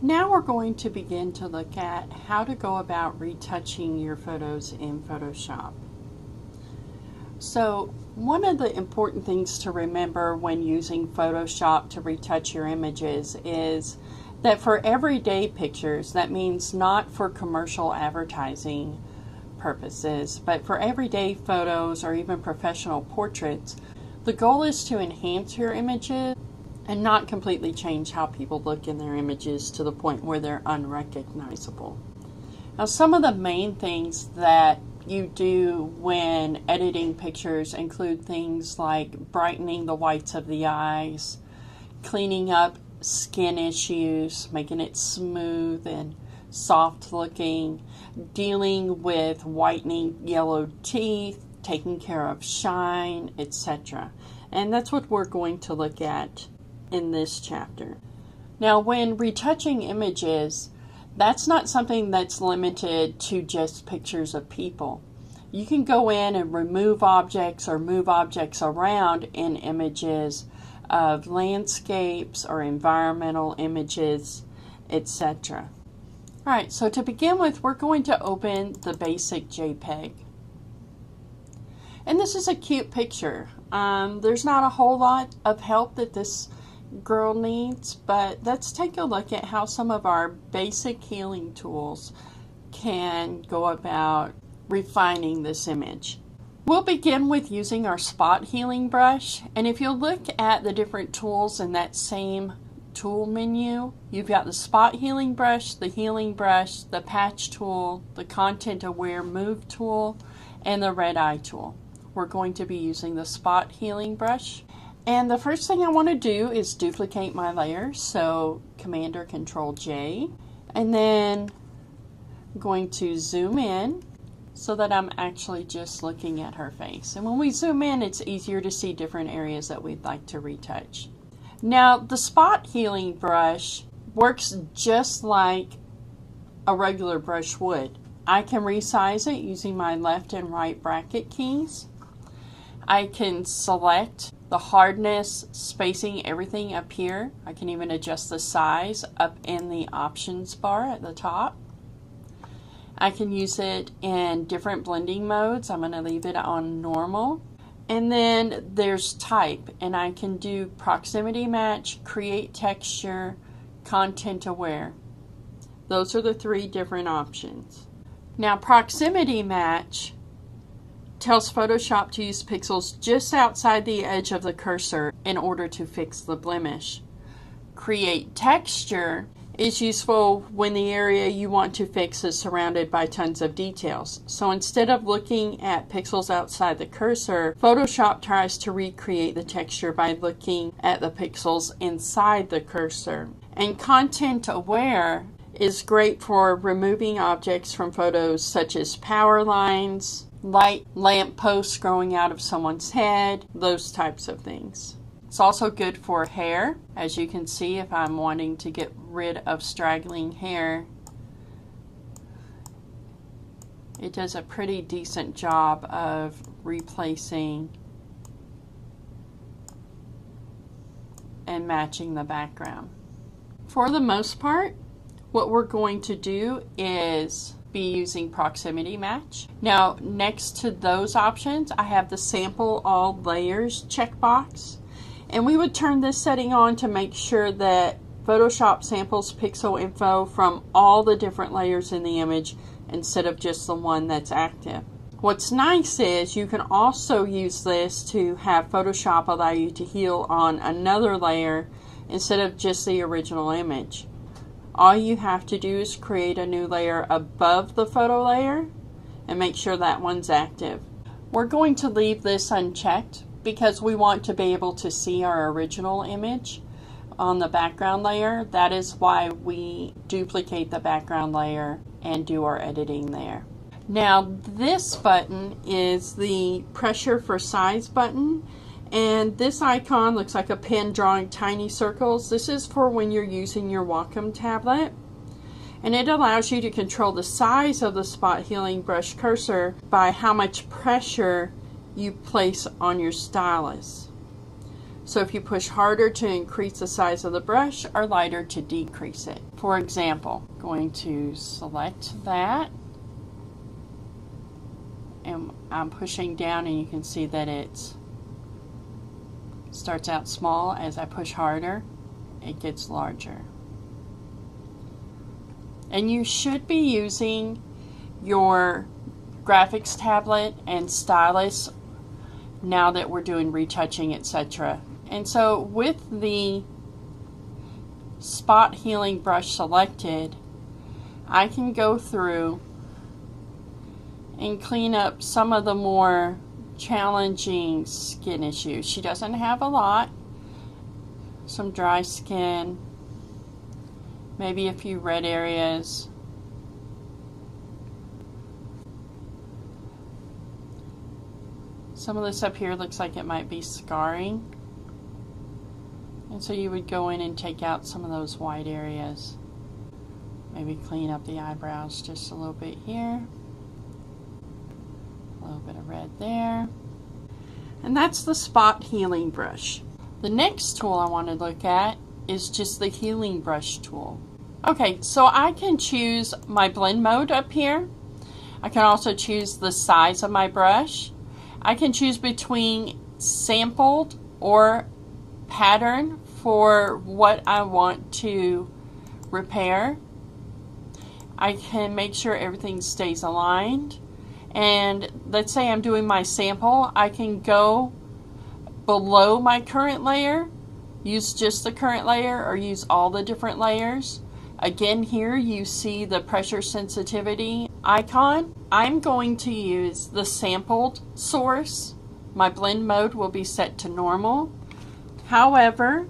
Now we're going to begin to look at how to go about retouching your photos in Photoshop. So one of the important things to remember when using Photoshop to retouch your images is that for everyday pictures, that means not for commercial advertising purposes, but for everyday photos or even professional portraits, the goal is to enhance your images and not completely change how people look in their images to the point where they're unrecognizable. Now, some of the main things that you do when editing pictures include things like brightening the whites of the eyes, cleaning up skin issues, making it smooth and soft looking, dealing with whitening yellow teeth, taking care of shine, etc. And that's what we're going to look at in this chapter. Now, when retouching images, that's not something that's limited to just pictures of people. You can go in and remove objects or move objects around in images of landscapes or environmental images, etc. Alright, so to begin with, we're going to open the basic JPEG. And this is a cute picture. There's not a whole lot of help that this girl needs, but let's take a look at how some of our basic healing tools can go about refining this image. We'll begin with using our spot healing brush, and if you look at the different tools in that same tool menu, you've got the spot healing brush, the patch tool, the content aware move tool, and the red eye tool. We're going to be using the spot healing brush. And the first thing I want to do is duplicate my layer, so Command or Control J, and then I'm going to zoom in so that I'm actually just looking at her face. And when we zoom in, it's easier to see different areas that we'd like to retouch. Now, the spot healing brush works just like a regular brush would. I can resize it using my left and right bracket keys. I can select the hardness, spacing, everything up here. I can even adjust the size up in the options bar at the top. I can use it in different blending modes. I'm going to leave it on normal. And then there's type, and I can do proximity match, create texture, content aware. Those are the three different options. Now, proximity match tells Photoshop to use pixels just outside the edge of the cursor in order to fix the blemish. Create texture is useful when the area you want to fix is surrounded by tons of details. So instead of looking at pixels outside the cursor, Photoshop tries to recreate the texture by looking at the pixels inside the cursor. And content aware is great for removing objects from photos such as power lines, light lamp posts growing out of someone's head, those types of things. It's also good for hair. As you can see, if I'm wanting to get rid of straggling hair, it does a pretty decent job of replacing and matching the background. For the most part, what we're going to do is be using proximity match. Now, next to those options, I have the sample all layers checkbox. And we would turn this setting on to make sure that Photoshop samples pixel info from all the different layers in the image instead of just the one that's active. What's nice is you can also use this to have Photoshop allow you to heal on another layer instead of just the original image. All you have to do is create a new layer above the photo layer and make sure that one's active. We're going to leave this unchecked because we want to be able to see our original image on the background layer. That is why we duplicate the background layer and do our editing there. Now, this button is the pressure for size button. And this icon looks like a pen drawing tiny circles. This is for when you're using your Wacom tablet. And it allows you to control the size of the spot healing brush cursor by how much pressure you place on your stylus. So if you push harder to increase the size of the brush or lighter to decrease it. For example, I'm going to select that and I'm pushing down, and you can see that it starts out small. As I push harder, it gets larger. And you should be using your graphics tablet and stylus now that we're doing retouching, etc. And so with the spot healing brush selected, I can go through and clean up some of the more challenging skin issues. She doesn't have a lot. Some dry skin, maybe a few red areas. Some of this up here looks like it might be scarring. And so you would go in and take out some of those white areas. Maybe clean up the eyebrows just a little bit here. A little bit of red there. And that's the spot healing brush. The next tool I want to look at is just the healing brush tool. Okay, so I can choose my blend mode up here. I can also choose the size of my brush. I can choose between sampled or pattern for what I want to repair. I can make sure everything stays aligned. And let's say I'm doing my sample, I can go below my current layer, use just the current layer, or use all the different layers. Again, here you see the pressure sensitivity icon. I'm going to use the sampled source. My blend mode will be set to normal. However,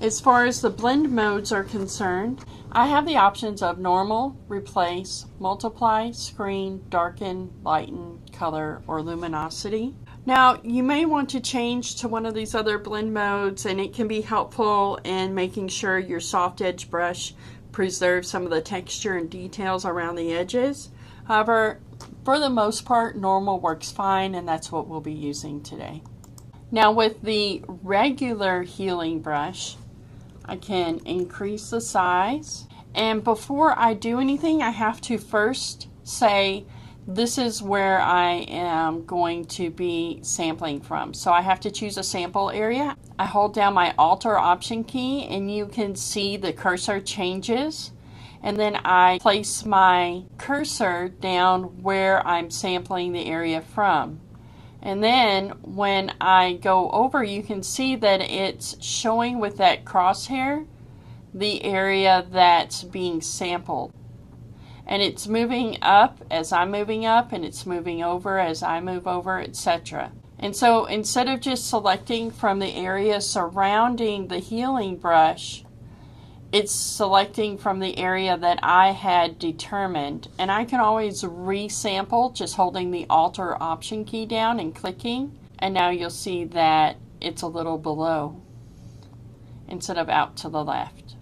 as far as the blend modes are concerned, I have the options of normal, replace, multiply, screen, darken, lighten, color, or luminosity. Now, you may want to change to one of these other blend modes, and it can be helpful in making sure your soft edge brush preserves some of the texture and details around the edges. However, for the most part, normal works fine, and that's what we'll be using today. Now, with the regular healing brush, I can increase the size, and before I do anything, I have to first say this is where I am going to be sampling from. So I have to choose a sample area. I hold down my Alt or Option key, and you can see the cursor changes, and then I place my cursor down where I'm sampling the area from. And then when I go over, you can see that it's showing with that crosshair the area that's being sampled. And it's moving up as I'm moving up, and it's moving over as I move over, etc. And so instead of just selecting from the area surrounding the healing brush, it's selecting from the area that I had determined. And I can always resample just holding the Alt or Option key down and clicking. And now you'll see that it's a little below instead of out to the left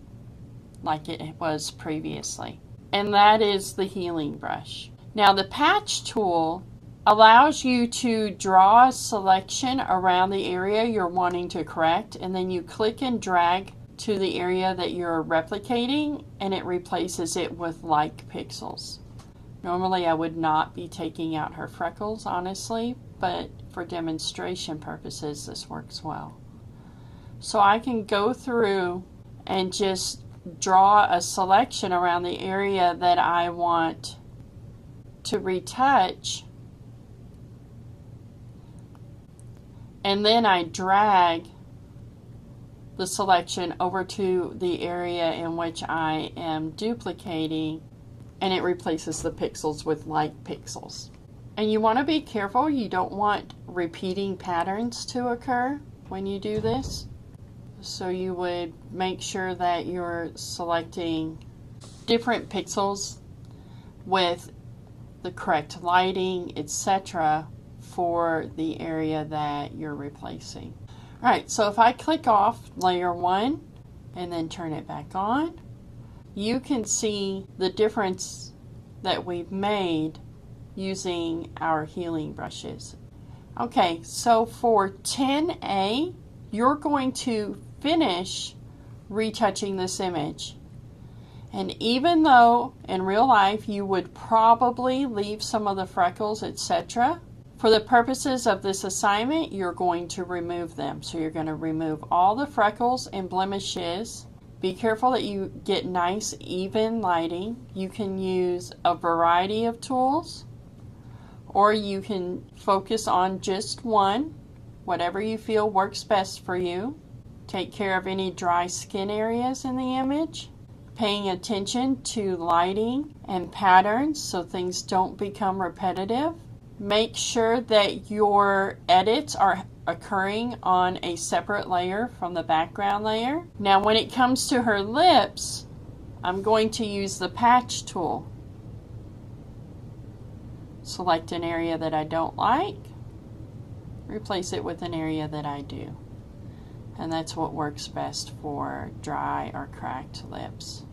like it was previously. And that is the healing brush. Now the patch tool allows you to draw a selection around the area you're wanting to correct, and then you click and drag to the area that you're replicating, and it replaces it with like pixels. Normally I would not be taking out her freckles, honestly, but for demonstration purposes this works well. So I can go through and just draw a selection around the area that I want to retouch, and then I drag the selection over to the area in which I am duplicating, and it replaces the pixels with like pixels. And you want to be careful, you don't want repeating patterns to occur when you do this. So you would make sure that you're selecting different pixels with the correct lighting, etc. for the area that you're replacing. Alright, so if I click off layer 1 and then turn it back on, you can see the difference that we've made using our healing brushes. Okay, so for 10A, you're going to finish retouching this image. And even though in real life you would probably leave some of the freckles, etc., for the purposes of this assignment, you're going to remove them. So you're going to remove all the freckles and blemishes. Be careful that you get nice, even lighting. You can use a variety of tools, or you can focus on just one, whatever you feel works best for you. Take care of any dry skin areas in the image. Paying attention to lighting and patterns so things don't become repetitive. Make sure that your edits are occurring on a separate layer from the background layer. Now when it comes to her lips, I'm going to use the patch tool. Select an area that I don't like, replace it with an area that I do. And that's what works best for dry or cracked lips.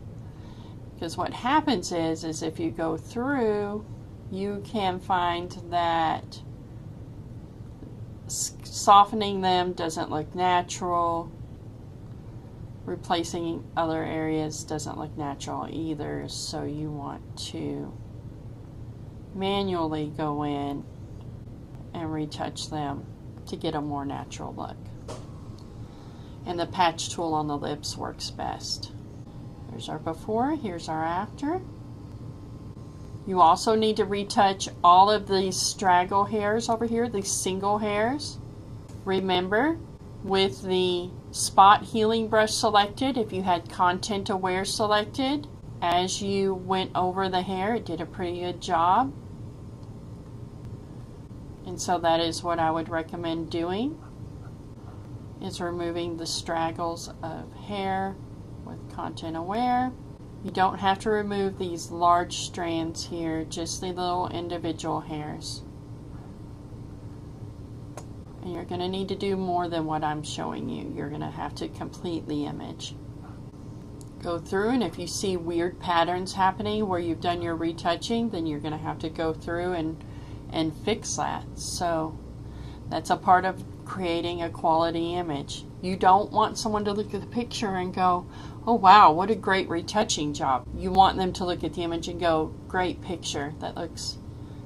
Because what happens is if you go through, you can find that softening them doesn't look natural. Replacing other areas doesn't look natural either. So you want to manually go in and retouch them to get a more natural look. And the patch tool on the lips works best. Here's our before, here's our after. You also need to retouch all of these straggle hairs over here, these single hairs. Remember, with the spot healing brush selected, if you had content aware selected, as you went over the hair, it did a pretty good job. And so that is what I would recommend doing, is removing the straggles of hair with content aware. You don't have to remove these large strands here, just the little individual hairs. And you're going to need to do more than what I'm showing you. You're going to have to complete the image. Go through, and if you see weird patterns happening where you've done your retouching, then you're going to have to go through and fix that. So that's a part of creating a quality image. You don't want someone to look at the picture and go, oh wow, what a great retouching job. You want them to look at the image and go, great picture.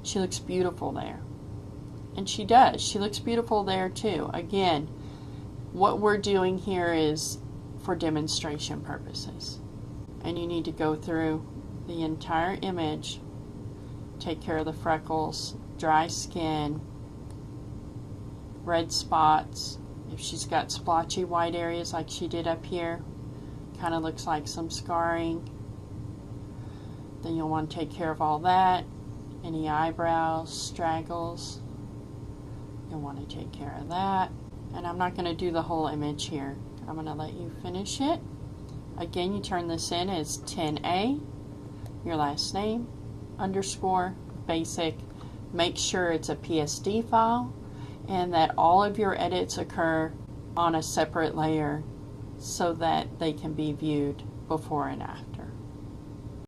She looks beautiful there. And she does. She looks beautiful there too. Again, what we're doing here is for demonstration purposes. And you need to go through the entire image, take care of the freckles, dry skin, red spots. If she's got splotchy white areas like she did up here, kind of looks like some scarring, then you'll want to take care of all that. Any eyebrows, straggles, you'll want to take care of that. And I'm not going to do the whole image here. I'm going to let you finish it. Again, you turn this in as 10A, your last name, _ basic. Make sure it's a PSD file and that all of your edits occur on a separate layer so that they can be viewed before and after.